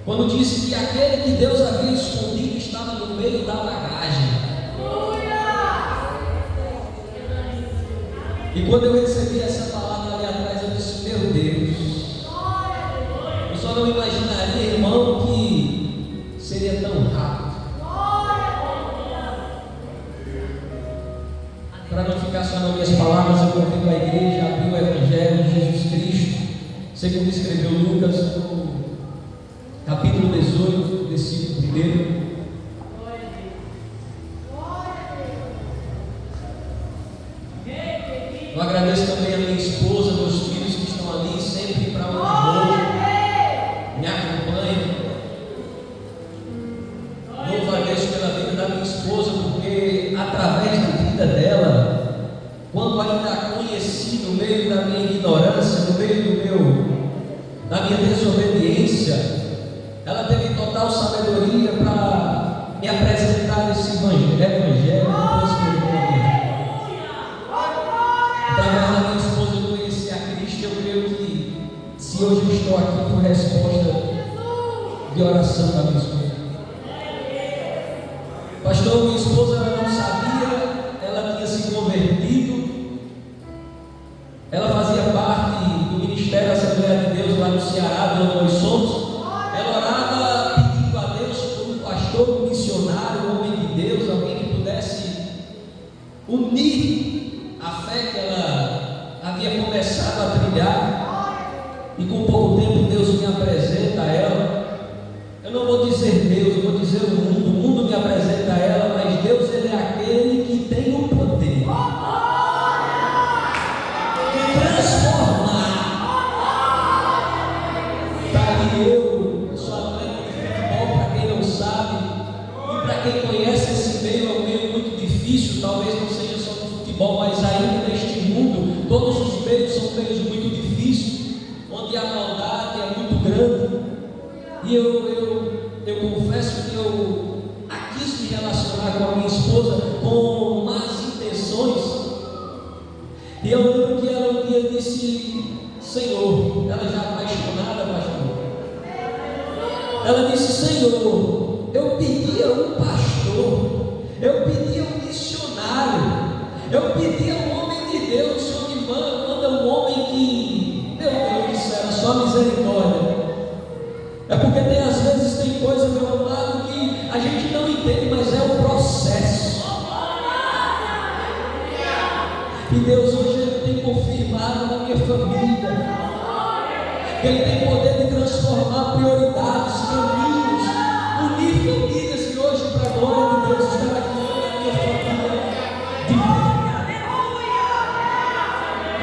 quando disse que aquele que Deus havia escondido estava no meio da bagagem. E quando eu recebi essa palavra ali atrás, eu disse: meu Deus, eu só não imaginaria, irmão, que seria tão rápido. Para não ficar só nas minhas palavras, eu convido a igreja a abrir o Evangelho de Jesus Cristo, segundo escreveu Lucas, no capítulo 18, versículo 1. Eu agradeço também a minha esposa, meus filhos que estão ali, sempre para onde vou, me acompanham. Louvo a Deus pela vida da minha esposa, porque através da vida dela, quando ainda a conheci no meio da minha ignorância, no meio da minha desobediência, ela teve total sabedoria para me apresentar esse evangelho. Através da minha esposa eu conheci a Cristo. Eu creio que se hoje eu estou aqui por resposta de oração da minha esposa. Pastor, minha esposa ela não sabia, ela tinha se convertido, ela fazia parte do Ministério da Assembleia de Deus lá no Ceará, de onde nós somos. Ela orava pedindo a Deus por um pastor, um missionário, um homem de Deus, alguém que pudesse unir a fé que ela havia começado a trilhar. E com pouco tempo Deus me apresenta a ela. Eu não vou dizer Deus, eu vou dizer o mundo me apresenta a ela, mas Deus, ele é aquele que tem o poder de transformar. Está ali eu sou atleta de futebol, para quem não sabe, e para quem conhece esse meio, é um meio muito difícil, talvez não seja só no futebol, mas ainda neste mundo, todos os meios são meios muito difíceis, onde a maldade é muito grande. E eu confesso que eu quis me relacionar com a minha esposa com más intenções. E eu lembro que ela um dia disse: Senhor, ela já apaixonada, pastor, ela disse: Senhor, eu pedia um pastor, eu pedia um missionário, eu pedia um homem de Deus. O Senhor me manda um homem que, meu Deus do céu, só misericórdia. É porque às vezes tem coisa, meu amado, que a gente não entende, mas é um processo. E Deus hoje ele tem confirmado na minha família que Ele tem poder de transformar prioridades, caminhos, unir famílias. Que hoje, para a glória de Deus, está aqui na minha família de pé.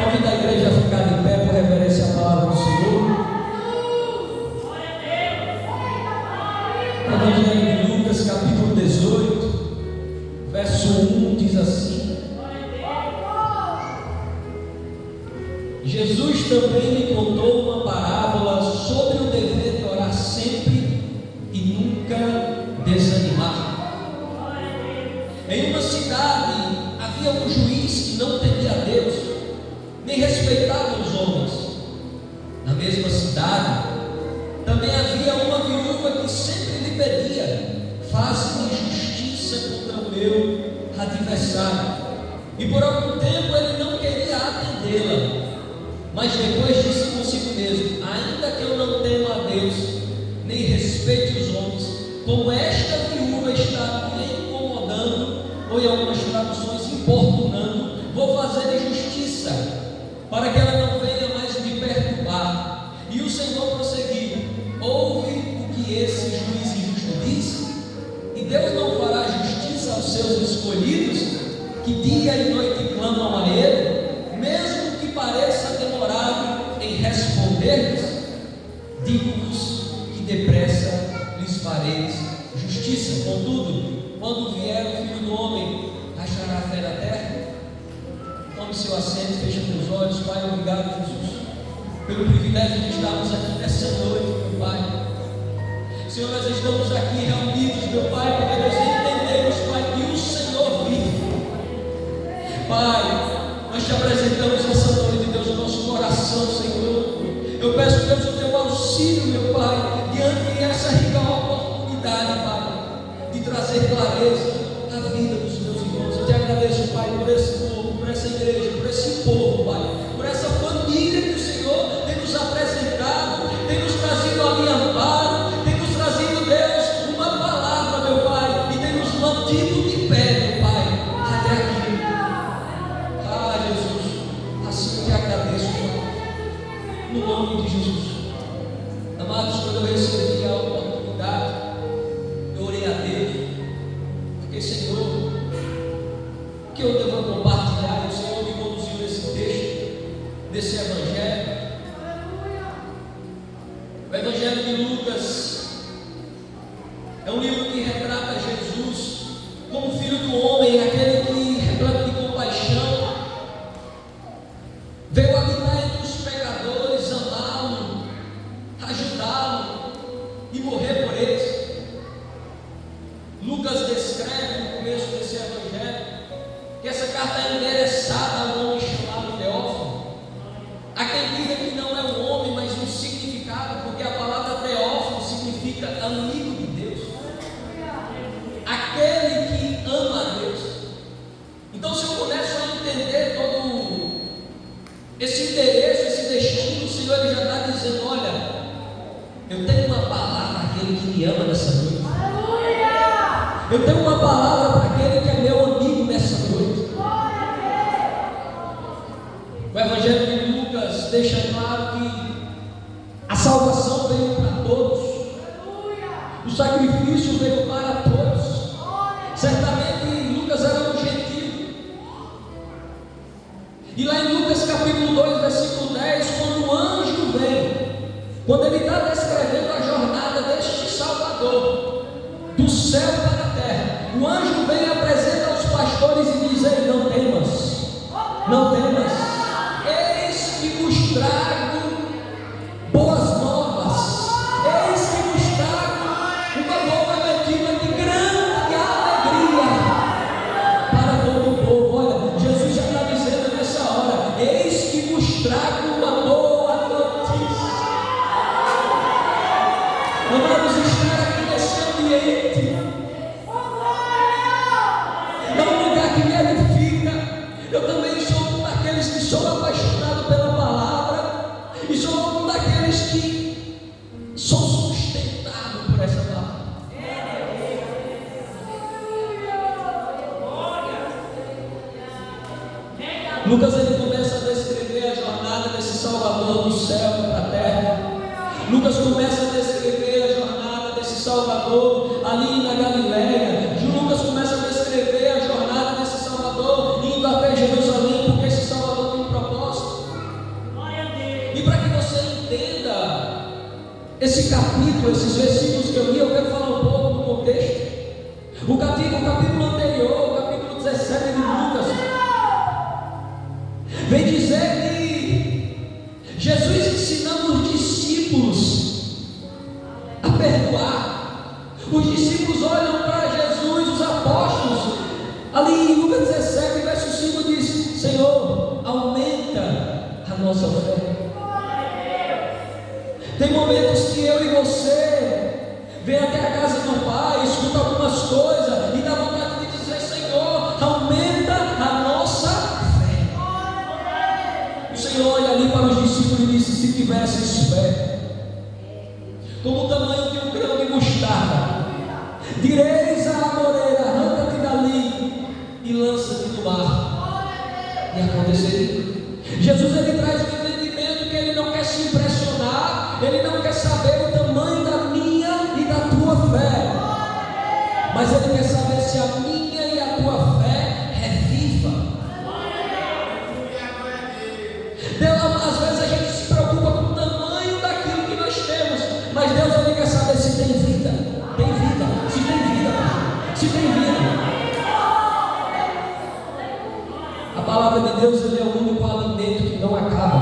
Convido a igreja a ficar de pé por reverência à palavra do Senhor. Evangelho de Lucas, capítulo 18, verso 1, diz assim: Jesus também me contou uma parábola sobre o dever de orar sempre e nunca desanimar. Em uma cidade havia um juiz que não temia a Deus, nem respeitava os homens. Na mesma cidade também havia uma viúva que sempre lhe pedia: faça-me justiça contra o meu adversário. E por algum tempo ele não queria atendê-la, mas depois disse consigo mesmo: ainda que eu não tema a Deus, nem respeite os homens, como esta viúva está me incomodando, ou em algumas traduções importunando, vou fazer justiça, para que ela não venha mais me perturbar. E o Senhor prosseguiu: ouve o que esse juiz injusto disse, e Deus não fará justiça aos seus escolhidos, que dia e noite clamam a Ele, mesmo que pareça demorado em responder-lhes? Digo-vos que depressa lhes fareis justiça. Contudo, quando vier o Filho do Homem, achará a fé na terra? Tome seu assento, feche teus olhos. Pai, obrigado, Jesus, pelo privilégio de estarmos aqui nessa noite, meu Pai. Senhor, nós estamos aqui reunidos, meu Pai, porque nós entendemos, Pai, que o Senhor vive. Pai, nós te apresentamos essa noite, Deus, o nosso coração, Senhor. Eu peço, Deus, o teu auxílio, meu Pai, diante dessa essa rica oportunidade, Pai, de trazer clareza à vida dos meus irmãos. Eu te agradeço, Pai, por esse povo, por essa igreja, por esse povo, Pai, por essa família que o Senhor tem nos apresentado, tem nos trazido ali amparo, tem nos trazido, Deus, uma palavra, meu Pai, e tem nos mantido de pé, meu Pai, até aqui. Ah, Jesus, assim eu te agradeço, Pai, no nome de Jesus. Amados, quando eu recebi a oportunidade, eu orei a Deus, porque, Senhor, o que eu devo compartilhar? O Senhor me conduziu nesse texto, nesse Evangelho. O Evangelho de Lucas é um livro que retrata Jesus como filho do homem, aquele que, repleto de compaixão, veio habitar entre os pecadores, amá-lo, ajudá-lo e morrer por eles. Lucas descreve no começo desse Evangelho que essa carta é endereçada a um homem chamado Teófilo. Há quem diga que não é um homem, mas um significado, porque a palavra Teófilo significa amigo de Deus, aquele que ama a Deus. Então, se eu começo a entender todo esse interesse, esse destino, o Senhor ele já está dizendo: olha, eu tenho uma palavra para aquele que me ama nessa noite. Eu tenho uma palavra para aquele que é meu amigo nessa noite. O Evangelho de Lucas deixa claro que a salvação veio para todos, o sacrifício veio para todos. Certamente Lucas era um gentil. E lá em Lucas capítulo 2, versículo 10, quando o anjo vem, quando ele está descrevendo a jornada deste Salvador, do céu para a terra, o anjo vem e apresenta aos pastores e diz: ei, não temas, não temas, eis que vos trago boas novas, eis que vos trago uma boa notícia de grande alegria para todo o povo. Olha, Jesus já está dizendo nessa hora: eis que vos trago uma boa notícia. Amados, estar aqui nesse ambiente é um lugar que me edifica. Eu também sou um daqueles que sou apaixonado pela palavra, e sou um daqueles que sou sustentado por essa palavra. Lucas ele começa a descrever a jornada desse Salvador do céu para a terra. Lucas começa a descrever a jornada desse Salvador ali na Galileia. Lucas começa a descrever a jornada desse Salvador indo até Jerusalém, porque esse Salvador tem um propósito. E para que você entenda esse capítulo, esses versículos que eu li, eu quero falar um pouco do contexto. O capítulo anterior, o capítulo 17 de Lucas, vem dizer que Jesus ensinando os discípulos a perdoar. Os discípulos olham para Jesus, os apóstolos, ali em Lucas 17, verso 5 diz: Senhor, aumenta a nossa fé. Tem momentos que eu e você vem até a casa do Pai, escuta algumas coisas e dá vontade de dizer: Senhor, aumenta a nossa fé. O Senhor olha ali para os discípulos e disse: se tivesses fé como o tamanho de um grão de mostarda, direis à amoreira: arranca-te dali e lança-te no mar, e aconteceria. Jesus ele traz um entendimento que ele não quer se impressionar, ele não quer saber o tamanho da minha e da tua fé, mas ele quer saber se a minha e a tua fé é viva. Deus, às vezes a gente se preocupa com o tamanho daquilo que nós temos, mas Deus ele quer saber se tem vida, se tem vida, se tem vida. A palavra de Deus ele é o único alimento que não acaba.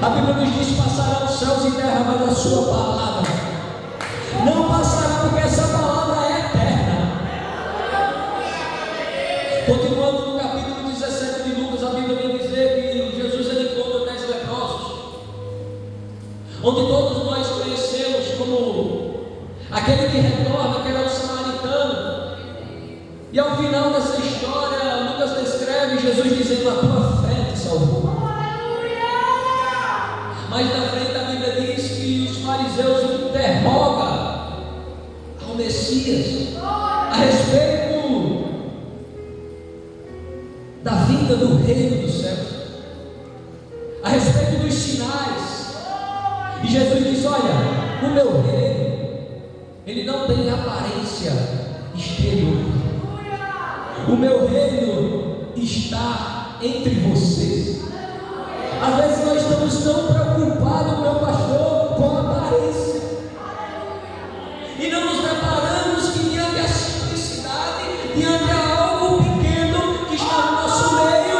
A Bíblia nos diz: passarão os céus e terra, mas a sua palavra não passará, porque essa palavra é eterna. Continuando no capítulo 17 de Lucas, a Bíblia vem dizer que Jesus ele encontra 10 leprosos, onde todos nós conhecemos como aquele que retorna, que era o samaritano. E ao final dessa história, Lucas descreve Jesus dizendo: a tua fé te salvou. Mas na frente a Bíblia diz que os fariseus interrogam ao Messias a respeito da vinda do reino dos céus, a respeito dos sinais. E Jesus diz: olha, o meu reino, ele não tem aparência exterior. O meu reino está entre vocês. Às vezes nós estamos tão preocupados, meu pastor, com a aparência, e não nos preparamos que diante da simplicidade, diante de algo pequeno que está no nosso meio,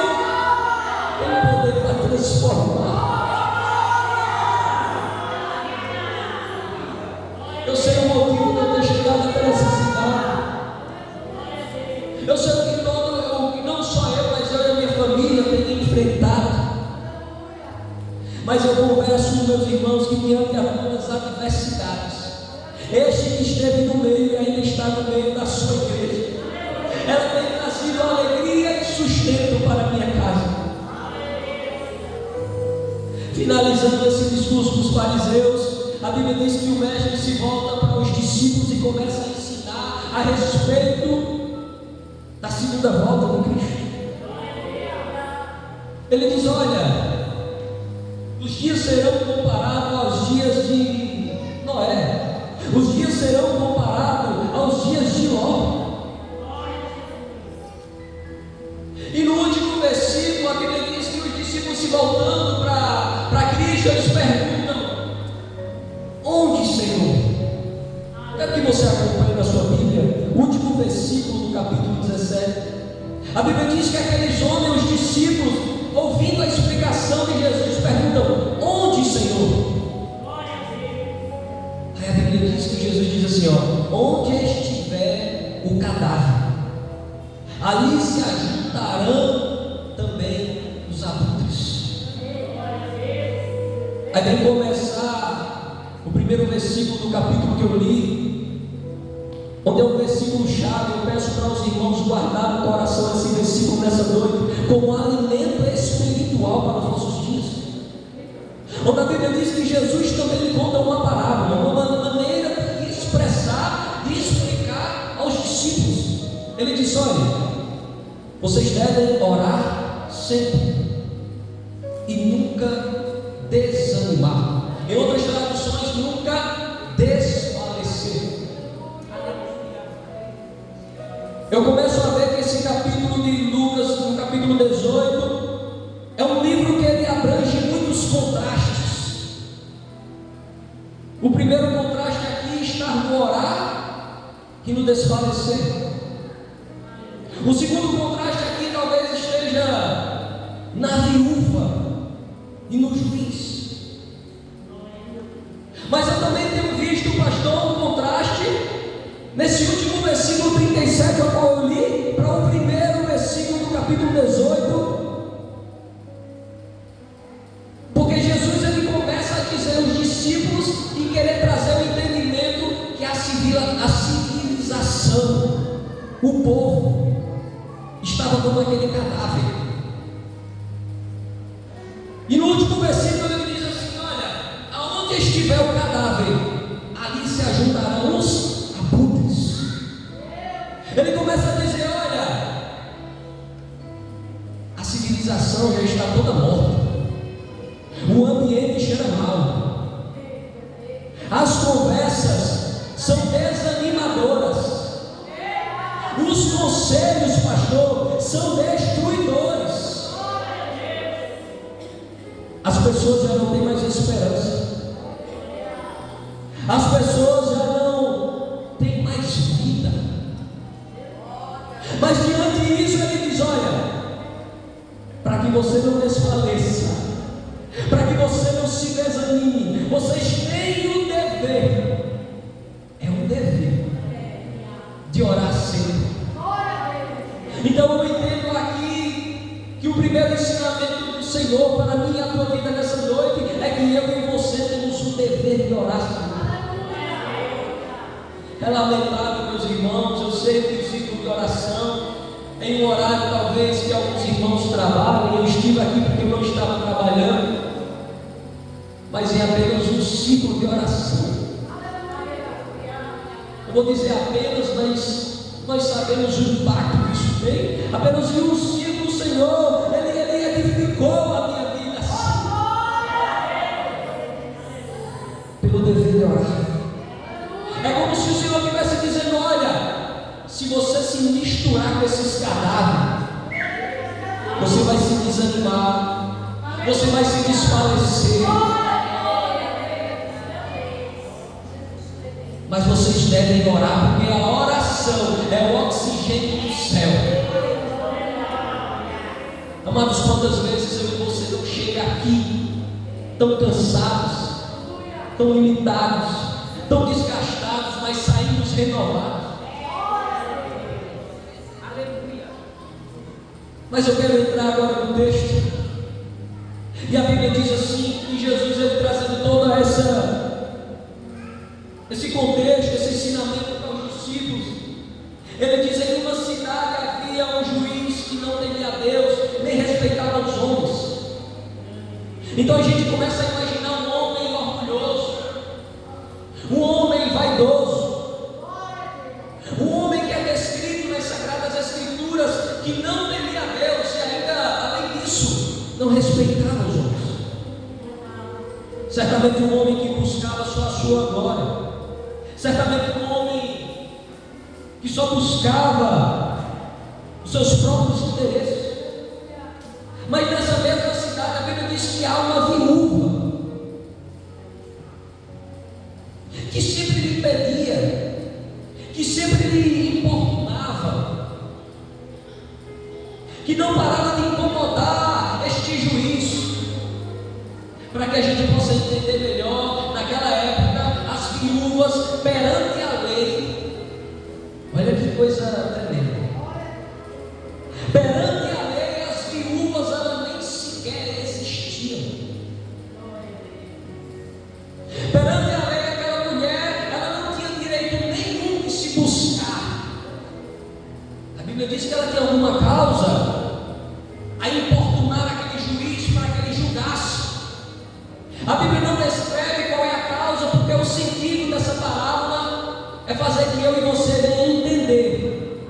tem poder para transformar. Eu sei o motivo de eu ter chegado até essa cidade. Eu sei o que não só eu, mas eu e a minha família tem enfrentado. Mas eu converso com meus irmãos que diante de algumas adversidades, este que esteve no meio e ainda está no meio da sua igreja, ela tem trazido alegria e sustento para a minha casa. Finalizando esse discurso dos fariseus, a Bíblia diz que o mestre se volta para os discípulos e começa a ensinar a respeito da segunda volta de Cristo. Ele diz: olha, os dias serão comparados aos dias de Noé, os dias serão comparados aos dias de Ló. E no último versículo, a Bíblia diz que os discípulos, se voltando para Cristo, eles perguntam: onde, Senhor? Quero que você acompanhe na sua Bíblia o último versículo do capítulo 17. A Bíblia diz que aqueles homens, os discípulos, ouvindo a explicação de Jesus, perguntam: onde, Senhor? Aí a Bíblia diz que Jesus diz assim: ó, onde estiver o cadáver, ali se ajuntarão também os abutres. Aí vem começar o primeiro versículo do capítulo que eu li, onde é um versículo chave. Eu peço para os irmãos guardar no coração esse versículo nessa noite, como alimento espiritual para os nossos dias. Onde a Bíblia diz que Jesus também lhe conta uma parábola, uma maneira de expressar, de explicar aos discípulos. Ele diz: olha, vocês devem orar sempre e nunca desanimar. Em outras traduções, nunca desfalecer. Eu começo a ver que esse capítulo de Lucas, no capítulo 18, é um livro que ele abrange muitos contrastes. O primeiro contraste aqui está no orar e no desfalecer. O segundo contraste aqui talvez esteja na viúva e no juiz. Mas eu também tenho visto, pastor, um contraste nesse último versículo 37, ao qual eu li, para o primeiro versículo do capítulo 18. Porque Jesus, ele começa a dizer aos discípulos e querer trazer o entendimento que a civilização, o povo, estava como aquele cadáver. E no último versículo ele diz assim: olha, aonde estiver o cadáver, ali se ajuntarão os abutres. Ele começa a dizer: olha, a civilização já está toda morta, o ambiente cheira mal, as conversas são desanimadoras, os conselhos, pastor, são destruidores. As pessoas já não têm mais esperança, as pessoas já não têm mais vida. Mas diante disso ele diz: olha, para que você não desfaleça, para que você não se desanime, vocês têm o dever, é um dever de orar sempre. Então eu entendo aqui que o primeiro ensinamento do Senhor para mim e a tua vida nessa noite é que eu e você temos o dever de orar sempre. É lamentável, meus irmãos, eu sei que o ciclo de oração, em um horário talvez que alguns irmãos trabalhem, eu estive aqui porque eu não estava trabalhando, mas é apenas um ciclo de oração. Eu vou dizer apenas, mas nós sabemos o impacto que isso tem. Apenas um ciclo, Senhor, Ele edificou a minha vida assim, pelo dever de orar. É como se o Senhor estivesse dizendo: olha, se você se misturar com esses cadáveres, você vai se desanimar, você vai se desfalecer. Mas vocês devem orar, porque a oração é o oxigênio do céu. Amados, quantas vezes eu e você não chega aqui tão cansados, tão limitados, tão desgastados, mas saímos renovados. Mas eu quero entrar agora no texto, e a Bíblia diz assim, que Jesus, ele trazendo toda esse contexto, esse ensinamento para os discípulos, ele diz: em uma cidade havia um juiz que não temia a Deus, nem respeitava os homens. Então a gente começa a imaginar um homem orgulhoso, um homem vaidoso, um homem que é descrito nas Sagradas Escrituras, que não temia a Deus e ainda, além disso, não respeitava os homens. Certamente um homem que buscava só a sua glória, certamente um homem que só buscava os seus próprios interesses. Mas nessa mesma cidade, a Bíblia diz que há uma viúva que sempre lhe pedia, que sempre lhe importunava, que não parava de incomodar este juiz. Para que a gente possa entender melhor, naquela época, as viúvas perante a lei, olha que coisa tremenda, perante a lei, as viúvas, elas nem sequer existiam. Perante a lei, aquela mulher, ela não tinha direito nenhum de se buscar. A Bíblia diz que ela tinha alguma causa a importunar aquele juiz para que ele julgasse. A Bíblia não descreve qual é a causa, porque o sentido dessa parábola é fazer que eu e você venham entender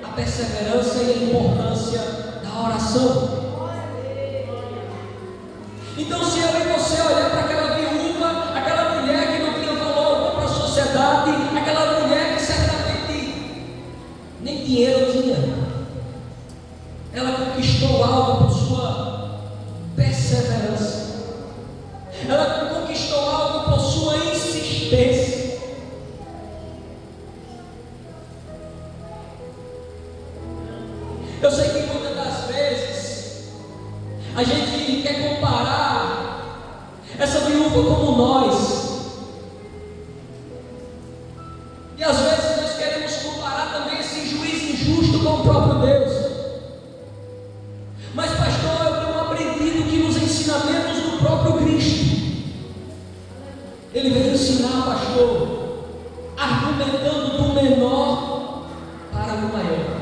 a perseverança e a importância da oração. Então, se eu e você olhar para aquela viúva, aquela mulher que não tinha valor para a sociedade, aquela mulher que certamente nem dinheiro tinha, ela conquistou algo por sua perseverança. Ela conquistou algo por sua insistência. Eu sei que muitas das vezes a gente quer comparar essa viúva como nós, e às vezes nós queremos comparar também esse juiz injusto com o próprio Deus. Mas, pastor, eu tenho aprendido que nos ensinamentos do próprio Cristo, Ele veio ensinar, pastor, argumentando do menor para o maior.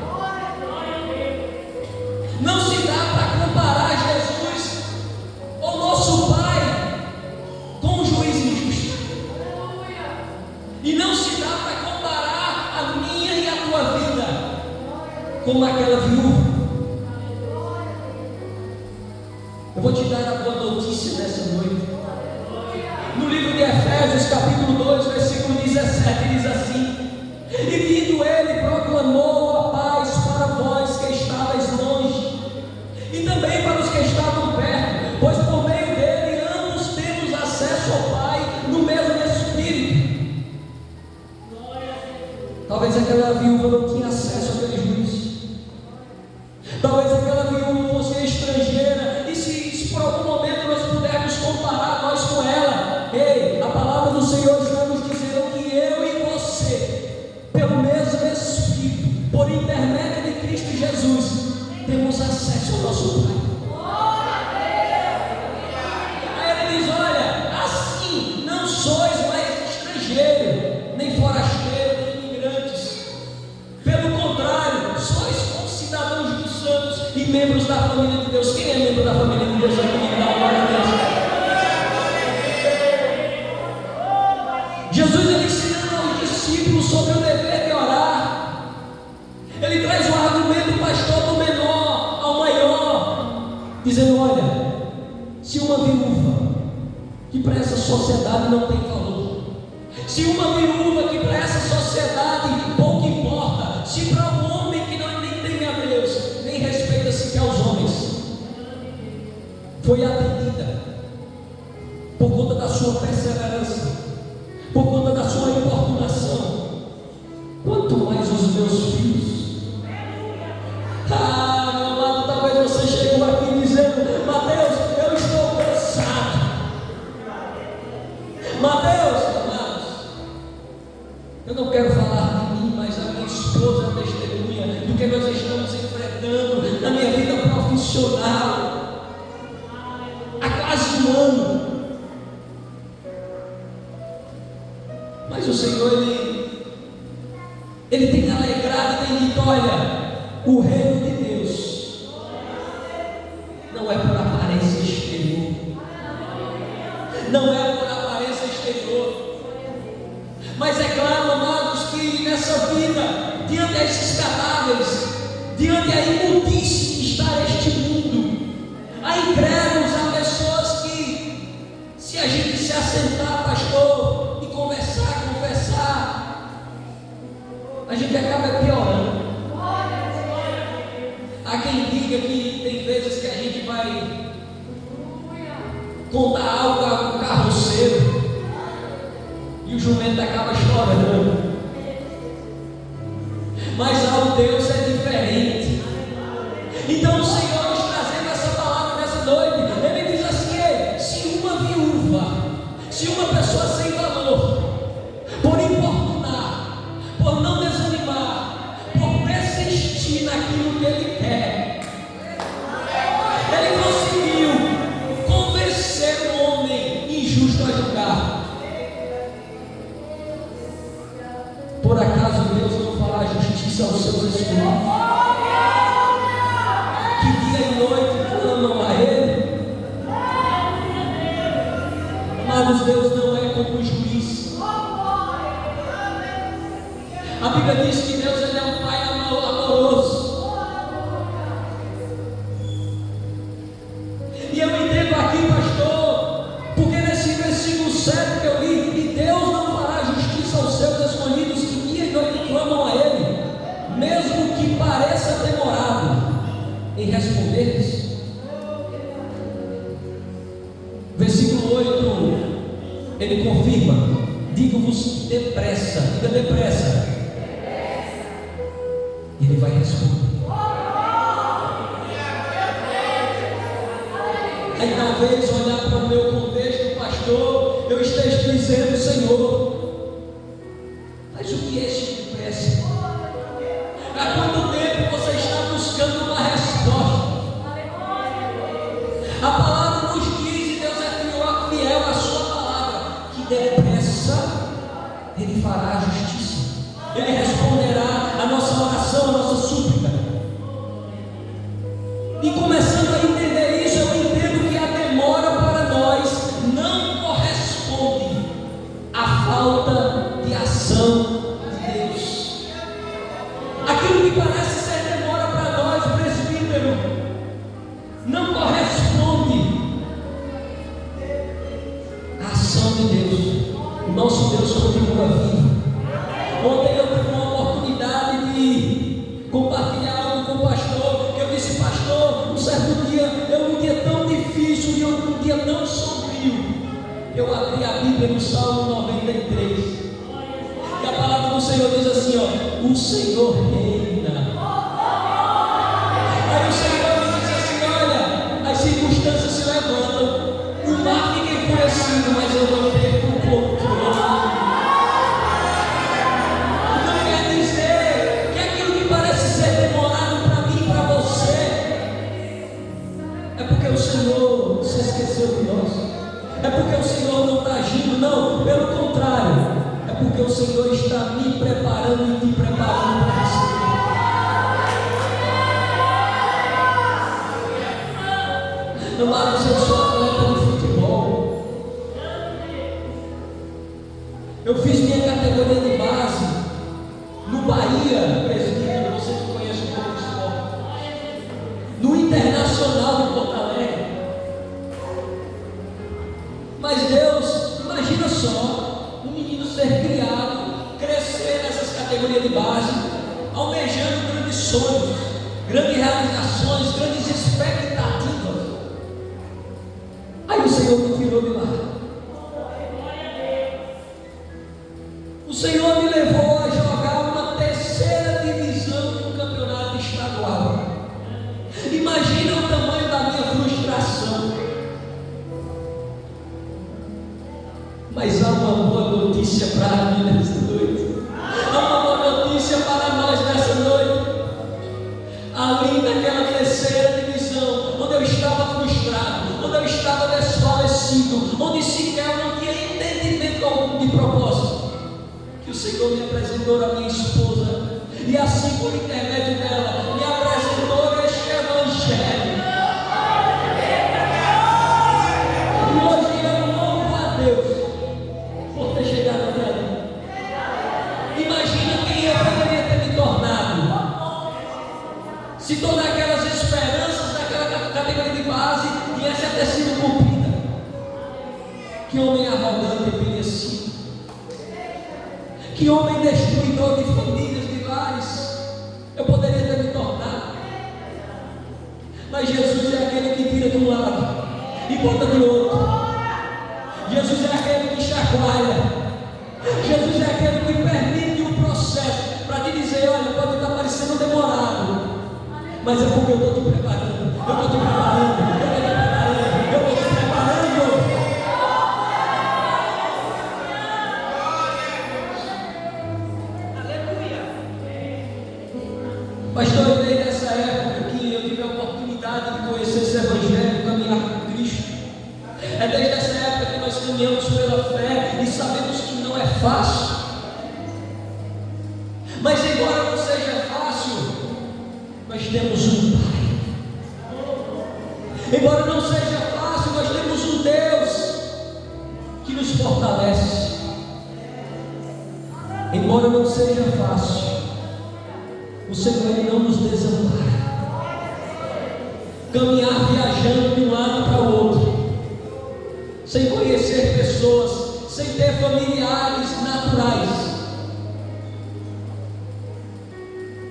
Não se dá para comparar Jesus, o nosso Pai, com o juiz injusto. E não se dá para comparar a minha e a tua vida com aquela viúva. Eu vou te dar a boa notícia nessa noite. No livro de Efésios, capítulo 2, versículo 17, diz assim: e vindo ele, proclamou a paz para vós que estáveis longe, e também para os que estavam perto, pois por meio dele ambos temos acesso ao Pai no mesmo Espírito. Talvez aquela viúva não tinha acesso àquele juiz. Talvez aquela viúva fosse estrangeira, e se por algum momento nós pudermos comparar nós com ela, ei, a palavra do Senhor está nos dizendo que eu e você, pelo mesmo Espírito, por intermédio de Cristo Jesus, temos acesso ao nosso Pai. Aí ele diz: olha, assim não sois mais estrangeiro, nem forasteiro, nem membros da família de Deus. Quem é membro da família de Deus aqui? Dá glória a Deus. Jesus, ele ensina aos discípulos sobre o dever de orar. Ele traz um argumento, pastor, do menor ao maior, dizendo: olha, se uma viúva que para essa sociedade não tem valor, se uma viúva que para essa sociedade pouco importa, se para um homem que não nem teme a Deus, nem respeita sequer os homens, foi atendida por conta da sua perseverança, por conta da sua importunação, quanto mais os meus filhos. Ah, meu amado, talvez você chegou aqui dizendo: Mateus, eu estou cansado. Mateus, amados, eu não quero falar de mim, mas a minha esposa é testemunha do que nós estamos enfrentando na minha vida profissional há quase um ano. Mas o Senhor, Ele tem alegrado e tem dito: olha, o reino de Deus não é por aparência exterior, não é por aparência exterior, mas é claro, amados, que nessa vida, diante das escadáveis, diante da imundície que está neste mundo, há incrédulos, há pessoas que, se a gente se assentar, pastor, e conversar, a gente acaba piorando. Há quem diga que tem vezes que a gente vai contar algo ao carroceiro e o jumento acaba chorando. Mas ao Deus é diferente. Então o Senhor nos trazendo essa palavra nessa noite, Ele diz assim: se uma viúva, se uma pessoa sem valor, por importunar, por não desanimar, por persistir naquilo que Ele quer, Ele conseguiu convencer um homem injusto a julgar. Por acaso Deus não fará justiça aos seus escolhidos, que dia e noite clamam a Ele? Amados, Deus não é como um juiz. A Bíblia diz que Deus, Ele é um Pai amoroso. E eu entendo aqui, pastor, porque nesse versículo 7 que eu li, e Deus não fará justiça aos seus escolhidos que dia e noite clamam a Ele, mesmo que pareça demorado em responder-lhes. Versículo 8, ele confirma: digo-vos depressa, diga depressa. Ele vai responder. Aí talvez, olhar para o meu contexto, pastor, eu esteja dizendo: Senhor, mas o que é esse depressa? Há quanto tempo você está buscando uma resposta? A palavra nos diz, e Deus é fiel à sua palavra, que depressa Ele fará a justiça, Ele responderá a nossa oração, a nossa súplica. E começando a entender isso, eu entendo que a demora para nós não corresponde à falta de ação de Deus. Aquilo que parece ser demora para nós, presbítero, não corresponde à ação de Deus. O nosso Deus continua vivo. Ontem eu tive uma oportunidade de compartilhar algo com o pastor. Eu disse: pastor, um certo dia, um dia tão difícil e um dia tão sombrio, eu abri a Bíblia no Salmo 93, e a palavra do Senhor diz assim: ó, o Senhor reina. Aí o Senhor me disse assim: olha, as circunstâncias se levantam, o mar fica enfurecido, mas eu não perco o controle. O Senhor se esqueceu de nós, é porque o Senhor não está agindo, não, pelo contrário, é porque o Senhor está me preparando e te preparando para receber. Amados, eu sou atleta de futebol. Eu fiz minha categoria de base no Bahia, presbítero, você que conhece um pouco de esporte, no Internacional de Porto Alegre. Mas Deus, imagina só, um menino ser criado, crescer nessas categorias de base, almejando grandes sonhos, grandes realizações, grandes expectativas. Aí o Senhor me tirou de lá. O Senhor me levou a jogar uma terceira divisão de um campeonato estadual. Imagina o tamanho da minha frustração. Mas há uma boa notícia para mim nessa noite. Há uma boa notícia para nós nessa noite. Ali naquela terceira divisão, onde eu estava frustrado, onde eu estava desfalecido, onde sequer eu não tinha entendimento algum de propósito, que o Senhor me apresentou a minha esposa, e assim por intermédio dela, me apresentou este evangelho. E hoje eu louvo a Deus por ter chegado até ali. Imagina quem eu poderia ter me tornado se todas aquelas esperanças daquela categoria de base tivessem até sido cumprida. Que homem arrogante eu teria sido. Que homem destruidor de famílias, de lares eu poderia ter me tornado. Mas Jesus é aquele que tira de um lado e bota de outro. Jesus é aquele que chacoalha. Jesus é aquele que permite um processo para te dizer: olha, pode estar parecendo demorado, mas é porque eu estou te preparando. Eu estou te preparando. Eu estou te preparando. Aleluia. Pastor, eu veio nessa época que eu tive a oportunidade de conhecer esse evangelho, caminhar com Cristo. É desde essa época que nós caminhamos pela fé e sabemos que não é fácil. Mas embora não seja fácil, nós temos um Pai. Embora não seja fácil, nós temos um Deus que nos fortalece. Embora não seja fácil, o Senhor Ele não nos desampara. Caminhar viajando de um lado para o outro, sem conhecer pessoas, sem ter familiares naturais,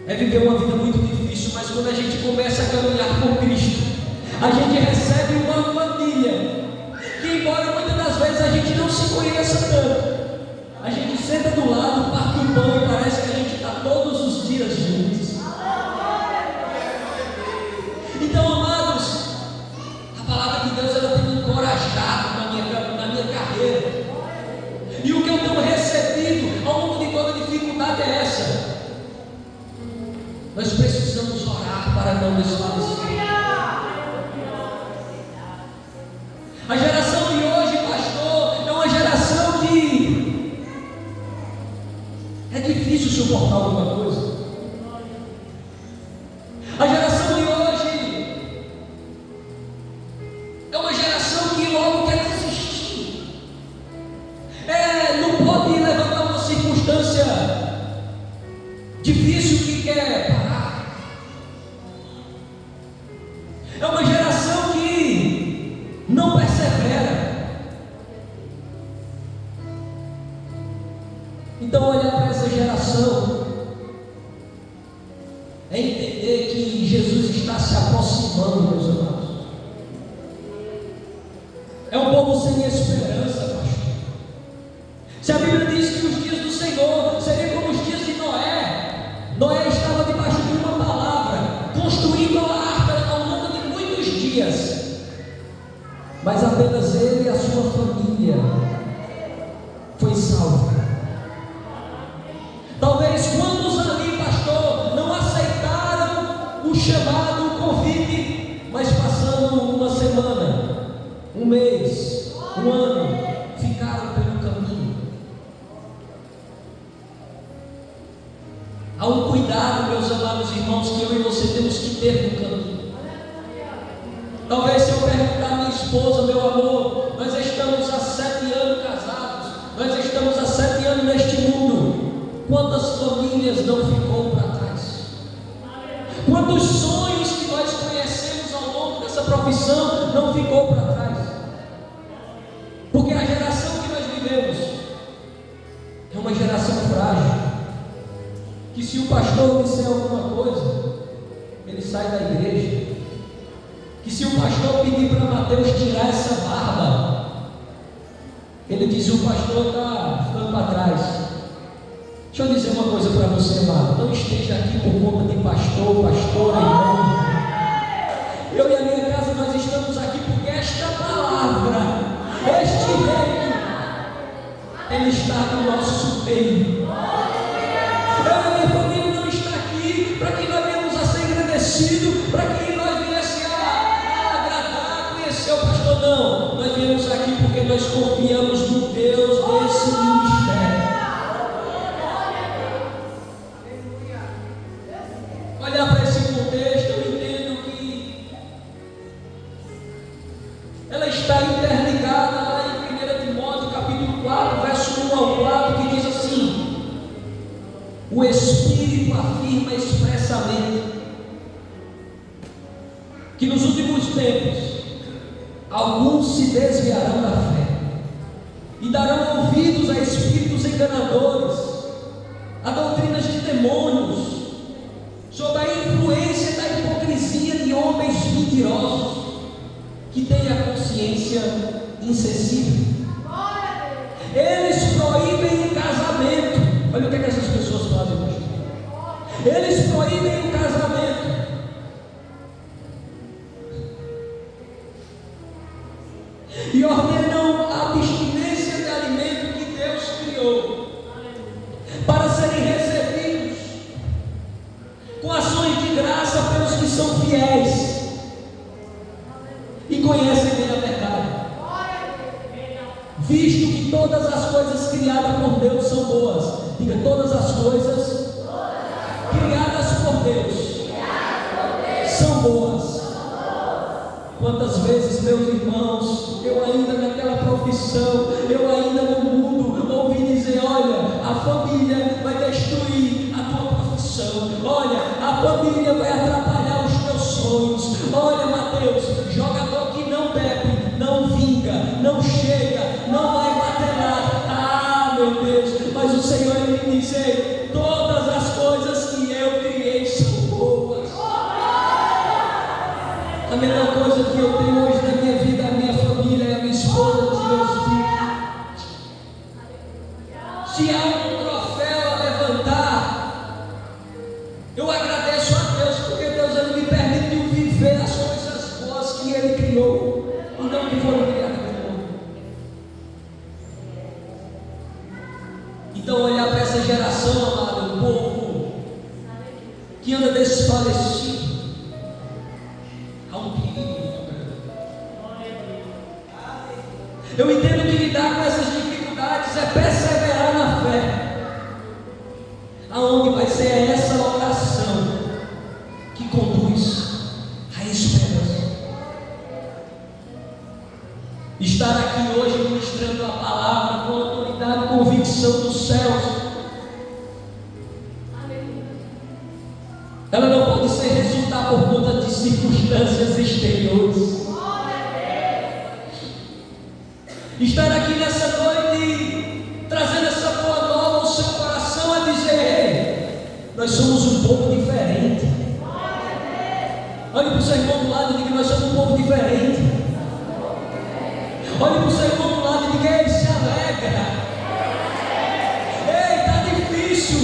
é viver uma vida muito difícil. Mas quando a gente começa a caminhar com Cristo, a gente recebe uma família que, embora muitas das vezes a gente não se conheça tanto, a gente senta do lado, parte o pão e parece que a gente está todos os dias juntos. Então, amados, a palavra de Deus ela tem me encorajado na minha carreira. E o que eu tenho recebido ao longo de toda dificuldade é essa: nós precisamos orar para não desfalecer. A geração de hoje, pastor, é uma geração que é difícil suportar alguma coisa. A geração de hoje é uma geração que logo quer desistir. Não pode levantar uma circunstância difícil que quer parar. É uma geração que não persevera. Então, olhar para essa geração é entender que Jesus está se aproximando, meus amados. É um povo sem esperança, pastor. Se a Bíblia diz que os dias do Senhor seriam como os dias de Noé, Noé estava debaixo de uma palavra, construindo a arca ao longo de muitos dias, mas apenas ele e a sua família foi salvo. Talvez quantos ali, pastor, não aceitaram o chamado, o convite, mas passando uma semana, um mês, um ano, ficaram pelo caminho. Há um cuidado, meus amados irmãos, que eu e você temos que ter no caminho. Talvez se eu perguntar esposa, meu amor, nós estamos há 7 anos casados, nós estamos há 7 anos neste mundo. Quantas famílias não ficou para trás? Quantos sonhos que nós conhecemos ao longo dessa profissão não ficou para trás? Porque a geração que nós vivemos é uma geração frágil, que se o pastor disser alguma coisa, ele sai da igreja. Que se o pastor pedir para Mateus tirar essa barba, ele diz: o pastor está ficando para trás. Deixa eu dizer uma coisa para você, amado. Não esteja aqui por conta de pastor, pastora, irmão. Eu e a minha casa, nós estamos aqui porque esta palavra, este reino, ele está no nosso meio. Eu e a minha família não está aqui para que nós venhamos a ser engrandecidos, para que nós viesse a agradar, conhecer o pastor. Não, nós viemos aqui porque nós confiamos no Deus desse ministério. Olhar para esse contexto, eu entendo que ela está interligada lá em 1 Timóteo capítulo 4, verso 1 ao 4, que diz assim: o Espírito afirma expressamente que nos últimos tempos alguns se desviarão da fé e darão ouvidos a espíritos enganadores, a doutrinas de demônios, sob a influência da hipocrisia de homens mentirosos que têm a consciência insensível. Eles proíbem o casamento. Olha o que essas pessoas fazem hoje. Eles proíbem o casamento e ordenam a abstinência de alimento que Deus criou para serem recebidos com ações de graça pelos que são fiéis e conhecem bem a verdade, visto que todas as coisas criadas por Deus são boas. Diga: todas as coisas criadas por Deus são boas. Quantas vezes, meus irmãos, eu ainda naquela profissão, eu ainda no mundo, ouvi dizer: olha, a família vai destruir a tua profissão, olha, a família vai atrapalhar os teus sonhos, olha, Mateus, jogador que não bebe, não vinga, não chega, não vai bater nada. Ah, meu Deus, mas o Senhor, ele me diz: todas as coisas que eu criei são boas. A melhor coisa que eu tenho hoje na minha vida é a minha família, é a minha esposa, os meus filhos. Se há um troféu a levantar, eu agradeço a Deus, porque Deus, ele me permitiu viver as coisas boas que ele criou e não que foram criadas pelo mundo. Então, olhar para essa geração, amado, um povo que anda desfalecido, há um perigo muito grande. Eu entendo que lidar com essas dificuldades é perseverar na fé. Aonde vai ser essa oração que conduz à esperança? Estar aqui hoje ministrando a palavra com autoridade e convicção dos céus, ela não pode ser resultado por conta de circunstâncias exteriores. Estar aqui nessa noite trazendo essa boa nova ao seu coração é dizer: ei, nós somos um povo diferente. Olhe para o seu irmão do lado e diga: nós somos um povo diferente. Olhe para o seu irmão do lado e diga: ei, se alegra. Ei, está difícil.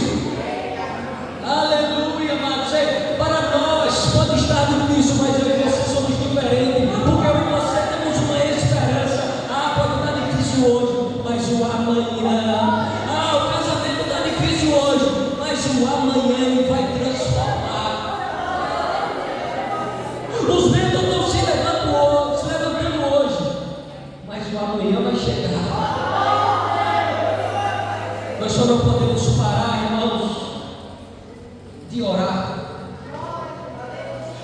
Aleluia, amados. Ei, para nós pode estar difícil, mas eu e você somos diferentes, porque eu e você temos uma esperança. Ah, pode estar difícil hoje, mas o amanhã. Ah, o casamento está difícil hoje, mas o amanhã ele vai transformar. Os ventos estão se levantando hoje, mas o amanhã vai chegar. Nós só não podemos parar, irmãos, de orar,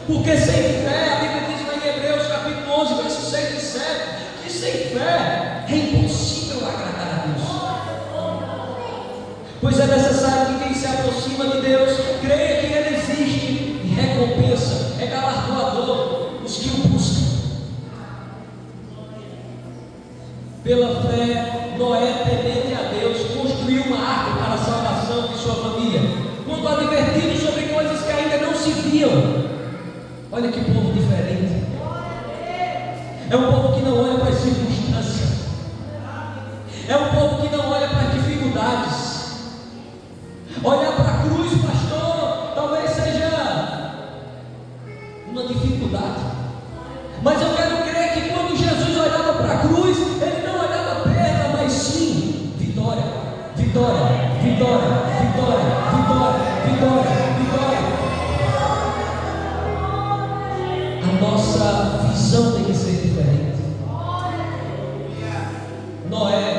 porque sem fé, a Bíblia diz lá em Hebreus capítulo 11, versos 6 e percebe que sem fé é impossível agradar a Deus. Pois é necessário que quem se aproxima de Deus creia que Ele existe e recompensa, é galardoador os que o buscam. Pela fé, Noé, temente a Deus, construiu uma arca para a salvação de sua família, quando advertido sobre coisas que ainda não se viam. Olha que povo diferente. É um povo que não olha para as circunstâncias. É um povo que não olha para as dificuldades. Olhar para a cruz, pastor, talvez seja uma dificuldade. Mas eu quero crer que quando Jesus olhava para a cruz, Ele não olhava perda, mas sim vitória, vitória, vitória, vitória, vitória, vitória, vitória. A nossa visão tem que ser diferente. Noé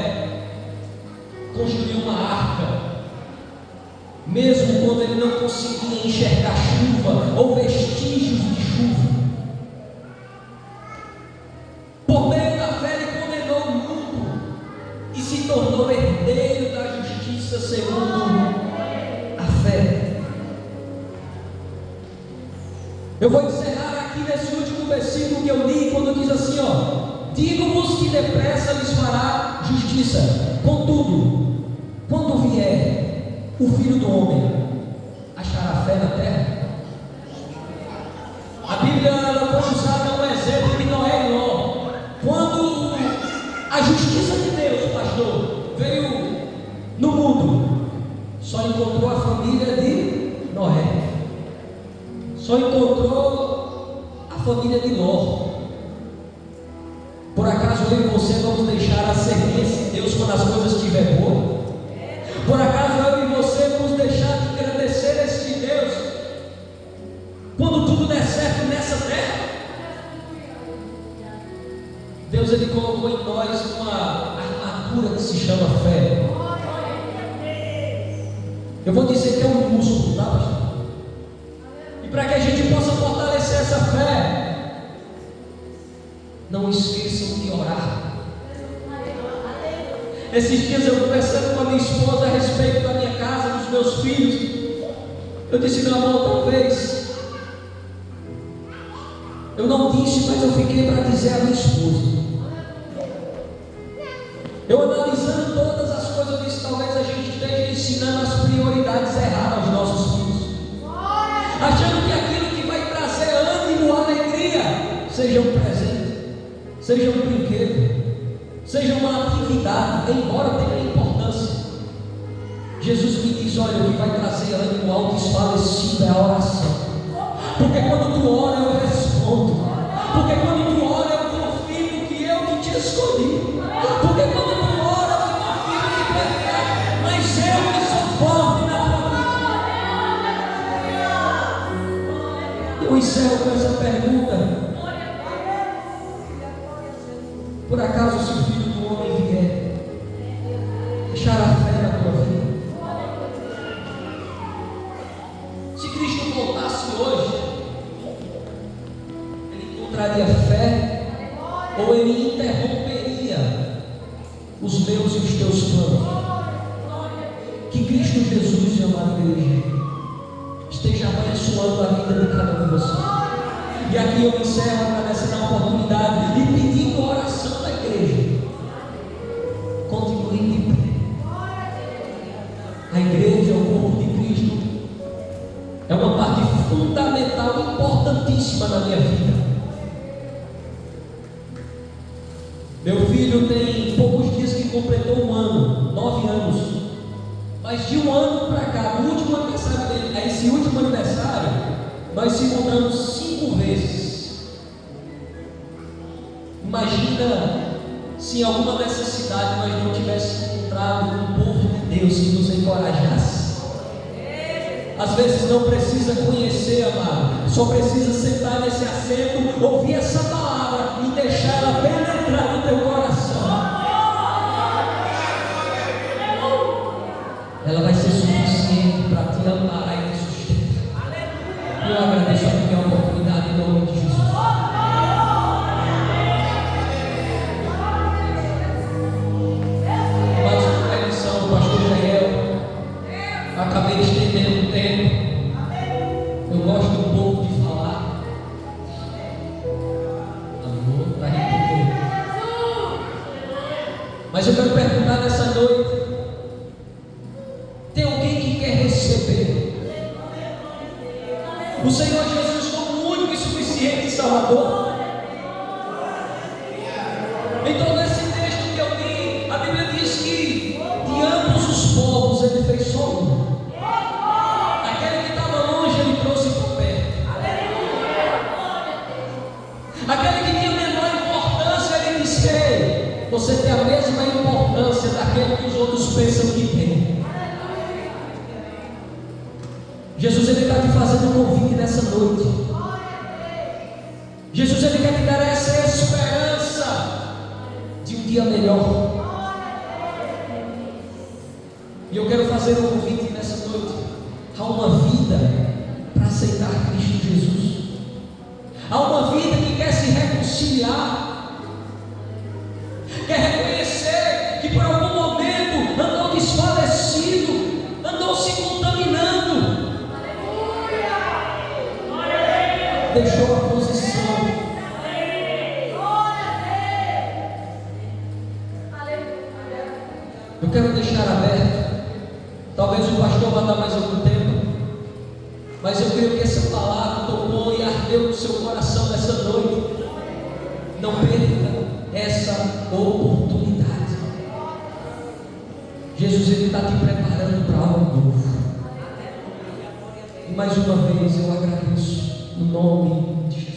construiu uma arca, mesmo quando ele não conseguia enxergar chuva ou vestígios de chuva. Por meio da fé ele condenou o mundo e se tornou herdeiro da justiça segundo a fé. Eu vou encerrar aqui nesse último versículo que eu li, quando diz assim, digo-vos que depressa lhes fará justiça. Contudo, quando vier o Filho do Homem, achará fé na terra? A Bíblia foi usada um exemplo de Noé e Ló. Quando a justiça de Deus, pastor, veio no mundo, só encontrou a família de Noé, só encontrou a família de Ló. Por acaso eu e você vamos deixar a semente de Deus quando as coisas estiverem boas? Por acaso eu e você vamos deixar de agradecer este Deus quando tudo der certo nessa terra? Deus, Ele colocou em nós uma armadura que se chama fé. Eu vou dizer que é um músculo, tá, pastor? E para que a gente possa fortalecer essa fé, não esqueçam de orar. Esses dias eu conversando com a minha esposa a respeito da minha casa, dos meus filhos, eu disse, meu amor, talvez eu não disse, mas eu fiquei para dizer à minha esposa. Eu analisando todas as coisas, eu disse, talvez a gente esteja ensinando as prioridades erradas aos nossos filhos, achando que aquilo que vai trazer ânimo, alegria, seja um presente, seja um brinquedo, seja uma atividade, embora tenha importância. Jesus me diz, olha, o que vai trazer ânimo ao desfalecido é a oração. Porque quando tu ora, eu respondo. Porque quando tu ora, eu confirmo que eu que te escolhi. Porque quando tu ora, eu confirmo que tu é fraco, mas eu que sou forte na tua vida. Eu encerro com essa pergunta. Por acaso, se o Filho do Homem vier, achará fé na tua vida? Se Cristo voltasse hoje, Ele encontraria fé, ou Ele interromperia os meus e os teus planos? Que Cristo Jesus, meu amado igreja, esteja abençoando a vida de cada um de vocês. E aqui eu encerro agradecendo a oportunidade e pedindo oração da igreja. Continue de pé. A igreja, o corpo de Cristo, é uma parte fundamental, importantíssima na minha vida. Meu filho tem poucos dias que completou 1 ano, 9 anos. Mas de 1 ano para cá, no último aniversário dele, esse último aniversário, nós se encontramos 5 vezes. Imagina se em alguma necessidade nós não tivéssemos encontrado um povo de Deus que nos encorajasse. Às vezes não precisa conhecer, amado, só precisa sentar nesse assento, ouvir essa palavra e deixar ela penetrar no teu coração. Ela vai ser suficiente para te amar e te sustentar. Eu agradeço a minha oportunidade em nome de Jesus. Senhor Jesus como único e suficiente Salvador. Então, nesse texto que eu li, a Bíblia diz que de ambos os povos Ele fez só um. Aquele que estava longe, Ele trouxe para perto. Aquele que tinha menor importância, Ele disse: ei, você tem a mesma importância daquele que os outros pensam que tem. Jesus, Ele está te fazendo um convite nessa noite. Jesus, Ele quer te dar essa esperança de um dia melhor. E eu quero fazer um convite nessa noite. Há uma vida para aceitar Cristo Jesus. Há uma vida que quer se reconciliar, quer reconhecer que por algum momento andou desfalecido, andou se contaminando, deixou a posição. Eu quero deixar aberto. Talvez o pastor vá dar mais algum tempo, mas eu creio que essa palavra tocou e ardeu no seu coração nessa noite. Não perca essa oportunidade. Jesus, Ele está te preparando para algo novo. E mais uma vez eu agradeço no nome de Jesus.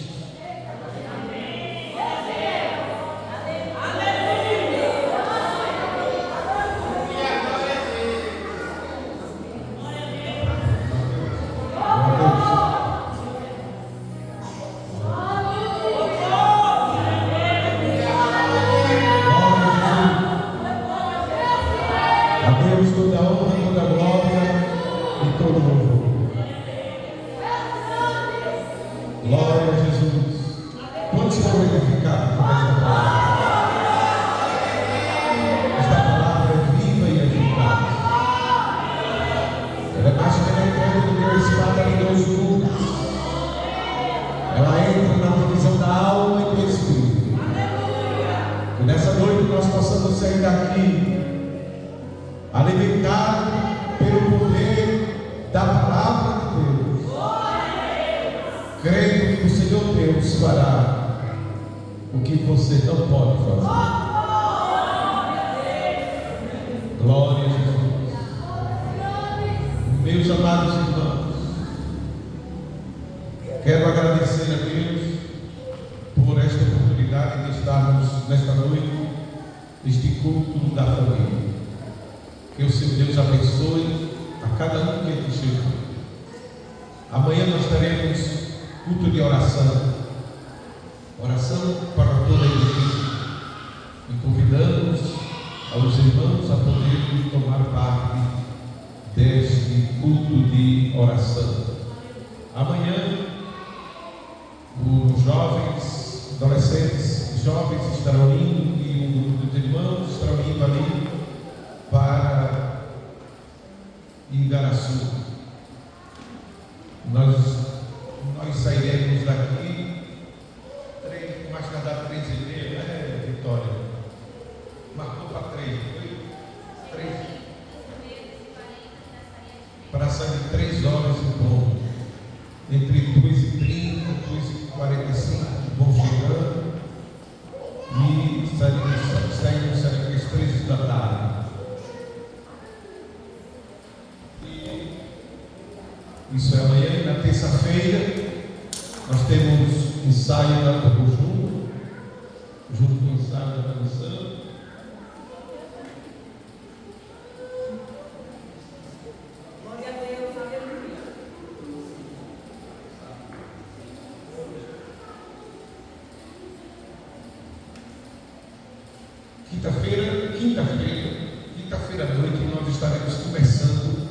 Quinta-feira à noite, nós estaremos começando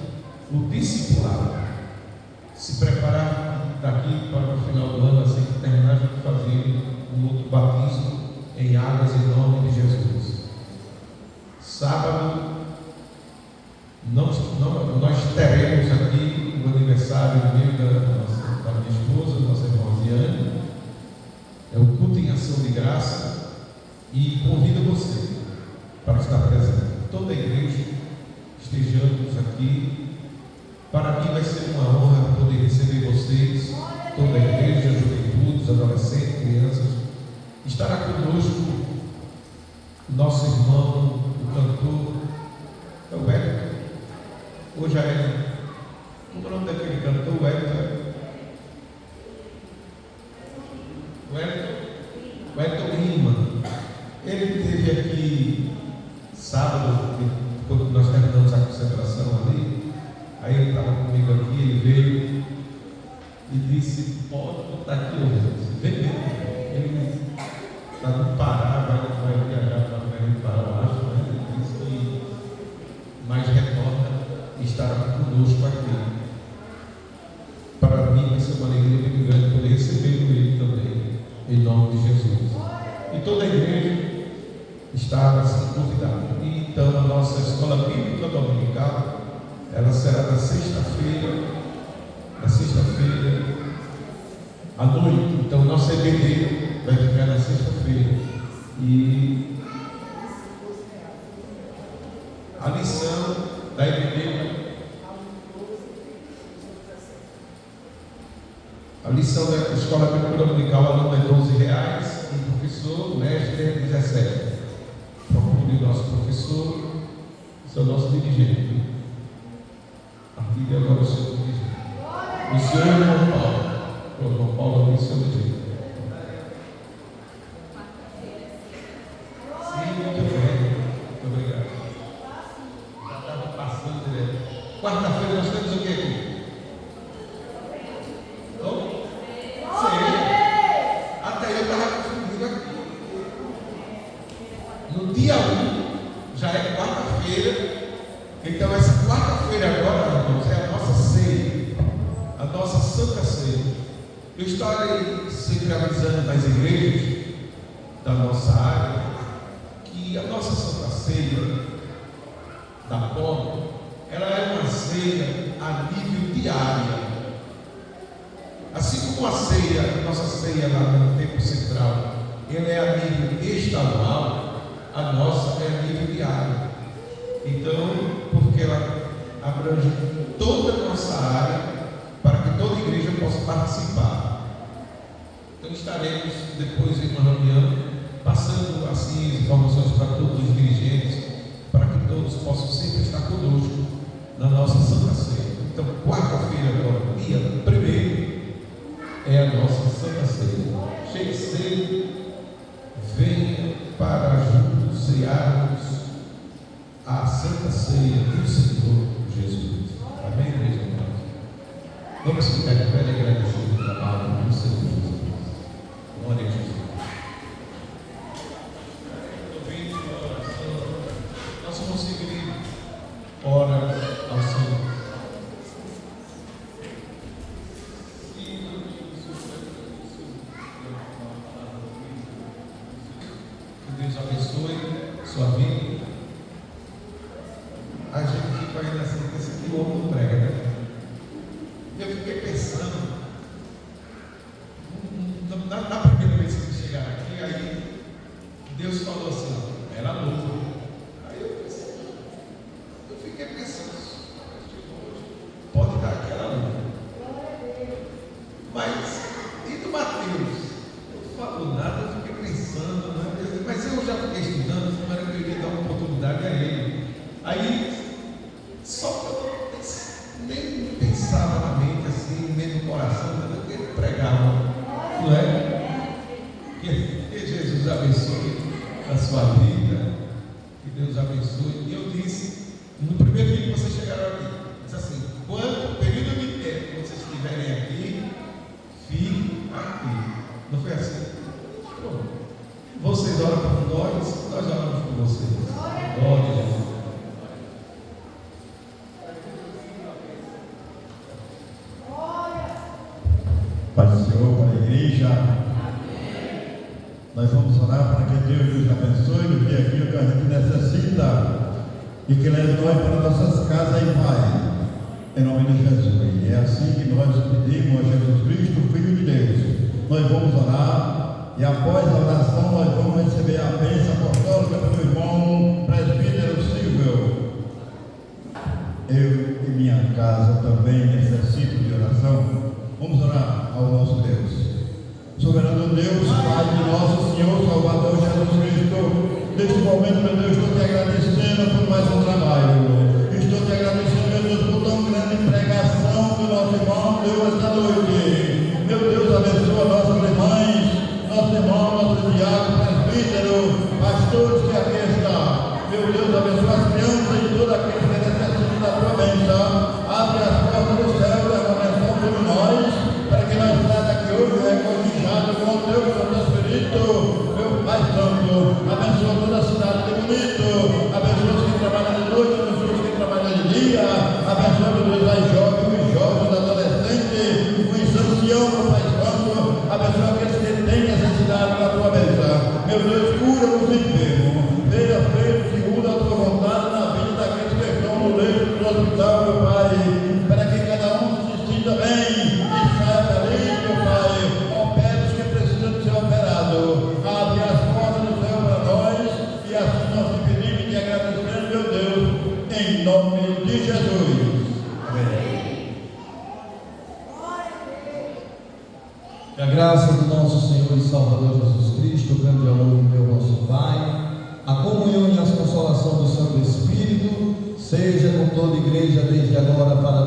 o discipulado. Se preparar daqui para o final do ano, assim que terminar de fazer um outro batismo em águas em nome de Jesus. Sábado, nós teremos aqui o aniversário da minha esposa, nossa irmã Ziane. É o culto em ação de graça e convido você para estar presente. Toda a igreja estejamos aqui. Para mim vai ser uma honra poder receber vocês, toda a igreja, juventudes, adolescentes, crianças. Estará conosco o nosso irmão, o cantor, é o Wellington. Hoje é, como é o nome daquele cantor? O Wellington Lima. Ele esteve aqui sábado, quando nós terminamos a concentração ali. Aí ele estava comigo aqui, ele veio e disse: pode botar aqui hoje. Vem mesmo. Ele está no Pará, vai viajar para o Pará, eu acho, né? Ele disse que mais retorna e estará conosco aqui. Para mim vai ser uma alegria muito grande poder receber ele também, em nome de Jesus. E toda a igreja está assim convidada. E então a nossa escola bíblica dominical, ela será na sexta-feira à noite. Então nosso EBD vai ficar na sexta-feira. E a lição da EBD, a lição da escola bíblica dominical, aluno é R$12, e o professor, mestre, é 17. Procure o nosso professor, esse é o nosso dirigente. A partir de agora o seu dirigente. O senhor é João Paulo. O João Paulo é o seu dirigente. Sim, muito bem. Muito obrigado. Já estava passando direto. Quarta-feira nós temos o que aqui? Dia 1 já é quarta-feira, então essa quarta-feira agora, irmãos, é a nossa ceia, a nossa Santa Ceia. Eu estarei sempre avisando nas igrejas da nossa área que a nossa Santa Ceia da pobre, ela é uma ceia a nível diário. Assim como a ceia, a nossa ceia lá no Templo Central, ela é a nível estadual, a nossa é a nível diário. Então, porque ela abrange toda a nossa área, para que toda a igreja possa participar. Então estaremos depois em uma reunião, passando assim as informações para todos os dirigentes, para que todos possam sempre estar conosco na nossa Santa Ceia. Então, quarta-feira agora, dia 1º, é a nossa Santa Ceia. Chegue cedo, venha para juntos cearmos a Santa Ceia do Senhor Jesus. Amém, igreja? Vamos ficar de pé e agradecer o trabalho do Senhor Jesus. Glória a Jesus. Ouvindo a oração, nós conseguimos orar ao Senhor. Deus abençoe sua vida. A gente fica ainda assim, pensa que o homem não prega, né? Eu fiquei pensando, na primeira vez que chegaram aqui, aí Deus falou assim, era novo. Aí eu pensei, eu fiquei pensando, pode dar aquela luta. Mas, e do Mateus? Não falou nada, eu fiquei pensando, né? Mas eu já fiquei estudando, como era que eu ia dar uma oportunidade a ele. Aí, só que eu nem pensava na mente assim, nem no coração, né? Que ele pregava, não é? Que Jesus abençoe a sua vida, que Deus abençoe. E eu disse, no primeiro dia que vocês chegaram aqui, disse assim: quanto período de tempo que vocês estiverem aqui, fiquem aqui. Não foi assim? Pronto. Vocês oram por nós oramos por vocês. Glória a Jesus. Pai do Senhor, para a igreja. Nós vamos orar para que Deus nos abençoe no dia aquilo que a gente necessita e que leve nós para nossas casas em paz. Em nome de Jesus. E é assim que nós pedimos a Jesus Cristo, Filho de Deus. Nós vamos orar. E após a oração nós vamos receber a bênção apostólica do irmão presbítero Silvio. Eu eu e minha casa também necessito de oração. Vamos orar ao nosso Deus. Soberano Deus, Pai de nosso Senhor, Salvador Jesus Cristo, neste momento, meu Deus, estou te agradecendo por mais um trabalho. Estou te agradecendo, meu Deus, por tão grande pregação do nosso irmão Deus esta noite. Meu Deus, abençoa nossas irmãs, nosso irmão, nosso diácono, presbítero, pastores que aqui estão. Meu Deus, abençoa as crianças e todos aqueles que necessitam da tua bênção. Abre as portas do céu, derrama a bênção sobre nós, para que nós saia daqui hoje regocijado com o teu Santo Espírito. Meu Pai Santo, abençoa toda a cidade de Bonito, abençoa os que trabalham de noite, abençoa os que trabalham de dia, abençoa, meu Deus, as jovens, os jovens, os adolescentes, os anciãos, meu Pai Santo, abençoa aqueles que têm necessidade da tua bênção. Meu Deus, cura os enfermos, seja feito segundo a tua vontade na vida daqueles que estão no leito do hospital, meu Pai, para que cada um se sinta bem e saia feliz, meu Pai. Opere os que precisam de ser operados, abre as portas do céu para nós e assim nós te pedimos e te agradecemos, meu Deus, em nome de Jesus. Amém. Que a graça do nosso Senhor e Salvador Jesus Cristo, o grande amor do meu nosso Pai, a comunhão e a consolação do Santo Espírito, seja com toda a igreja desde agora para